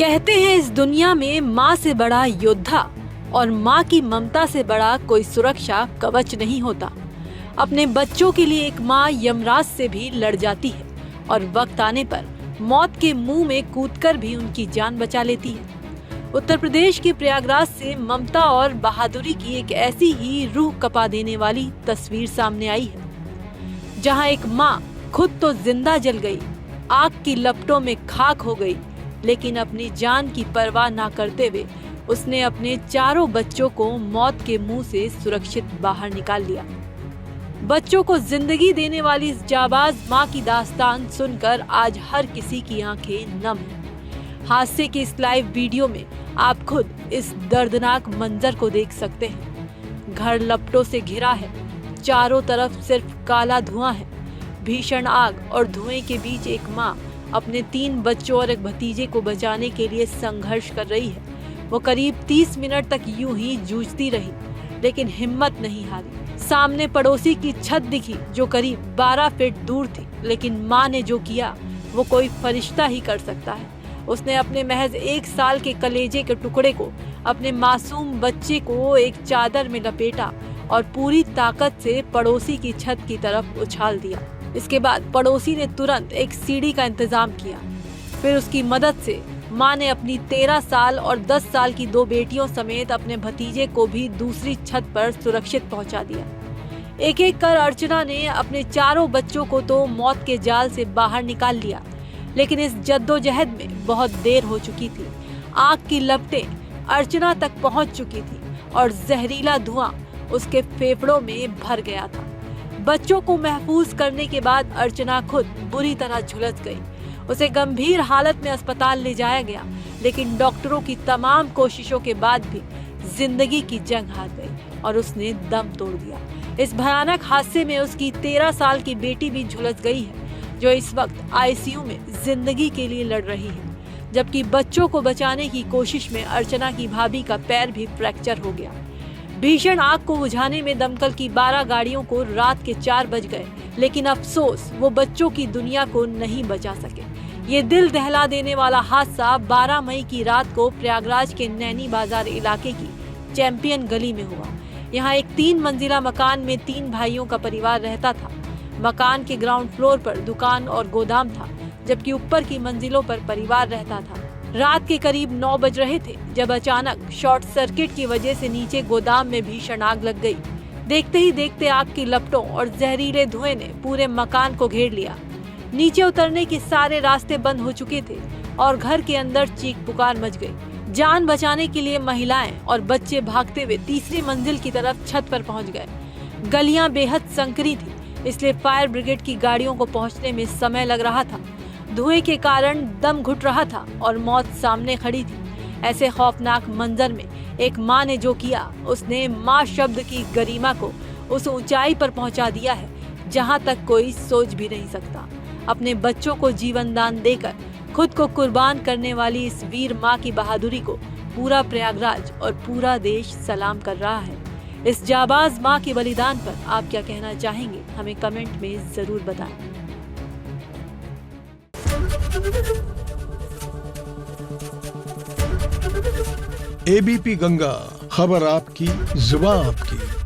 कहते हैं इस दुनिया में माँ से बड़ा योद्धा और माँ की ममता से बड़ा कोई सुरक्षा कवच नहीं होता। अपने बच्चों के लिए एक माँ यमराज से भी लड़ जाती है और वक्त आने पर मौत के मुंह में कूदकर भी उनकी जान बचा लेती है। उत्तर प्रदेश के प्रयागराज से ममता और बहादुरी की एक ऐसी ही रूह कपा देने वाली तस्वीर सामने आई है, जहां एक माँ खुद तो जिंदा जल गई, आग की लपटों में खाक हो गई, लेकिन अपनी जान की परवाह ना करते हुए उसने अपने चारों बच्चों को मौत के मुंह से सुरक्षित बाहर निकाल लिया। बच्चों को जिंदगी देने वाली इस जाबाज माँ की दास्तान सुनकर आज हर किसी की आंखें नम हैं। हादसे के इस लाइव वीडियो में आप खुद इस दर्दनाक मंजर को देख सकते हैं। घर लपटों से घिरा है, चारों तरफ सिर्फ काला धुआं है। भीषण आग और धुएं के बीच एक माँ अपने 3 बच्चों और एक भतीजे को बचाने के लिए संघर्ष कर रही है। वो करीब 30 मिनट तक यूं ही जूझती रही, लेकिन हिम्मत नहीं हारी। सामने पड़ोसी की छत दिखी जो करीब 12 फीट दूर थी, लेकिन माँ ने जो किया वो कोई फरिश्ता ही कर सकता है। उसने अपने महज 1 साल के कलेजे के टुकड़े को, अपने मासूम बच्चे को एक चादर में लपेटा और पूरी ताकत से पड़ोसी की छत की तरफ उछाल दिया। इसके बाद पड़ोसी ने तुरंत एक सीढ़ी का इंतजाम किया। फिर उसकी मदद से माँ ने अपनी 13 साल और 10 साल की 2 बेटियों समेत अपने भतीजे को भी दूसरी छत पर सुरक्षित पहुंचा दिया। एक एक कर अर्चना ने अपने चारों बच्चों को तो मौत के जाल से बाहर निकाल लिया, लेकिन इस जद्दोजहद में बहुत देर हो चुकी थी। आग की लपटें अर्चना तक पहुंच चुकी थी और जहरीला धुआं उसके फेफड़ों में भर गया था। बच्चों को महफूज करने के बाद अर्चना खुद बुरी तरह झुलस गई। उसे गंभीर हालत में अस्पताल ले जाया गया, लेकिन डॉक्टरों की तमाम कोशिशों के बाद भी जिंदगी की जंग हार गई और उसने दम तोड़ दिया। इस भयानक हादसे में उसकी 13 साल की बेटी भी झुलस गई है, जो इस वक्त आईसीयू में जिंदगी के लिए लड़ रही है, जबकि बच्चों को बचाने की कोशिश में अर्चना की भाभी का पैर भी फ्रैक्चर हो गया। भीषण आग को बुझाने में दमकल की 12 गाड़ियों को रात के 4 बज गए, लेकिन अफसोस वो बच्चों की दुनिया को नहीं बचा सके। ये दिल दहला देने वाला हादसा 12 मई की रात को प्रयागराज के नैनी बाजार इलाके की चैंपियन गली में हुआ। यहाँ एक 3 मंजिला मकान में 3 भाइयों का परिवार रहता था। मकान के ग्राउंड फ्लोर पर दुकान और गोदाम था, जबकि ऊपर की मंजिलों पर परिवार रहता था। रात के करीब 9 बज रहे थे जब अचानक शॉर्ट सर्किट की वजह से नीचे गोदाम में भीषण आग लग गई। देखते ही देखते आग की लपटों और जहरीले धुएं ने पूरे मकान को घेर लिया। नीचे उतरने के सारे रास्ते बंद हो चुके थे और घर के अंदर चीख पुकार मच गई। जान बचाने के लिए महिलाएं और बच्चे भागते हुए तीसरी मंजिल की तरफ छत पर पहुंच गए। गलियां बेहद संकरी थी, इसलिए फायर ब्रिगेड की गाड़ियों को पहुंचने में समय लग रहा था। धुएं के कारण दम घुट रहा था और मौत सामने खड़ी थी। ऐसे खौफनाक मंजर में एक माँ ने जो किया, उसने माँ शब्द की गरिमा को उस ऊंचाई पर पहुंचा दिया है जहां तक कोई सोच भी नहीं सकता। अपने बच्चों को जीवन दान देकर खुद को कुर्बान करने वाली इस वीर माँ की बहादुरी को पूरा प्रयागराज और पूरा देश सलाम कर रहा है। इस जाबाज माँ के बलिदान पर आप क्या कहना चाहेंगे, हमें कमेंट में जरूर बताएं। एबीपी गंगा, खबर आपकी, जुबान आपकी।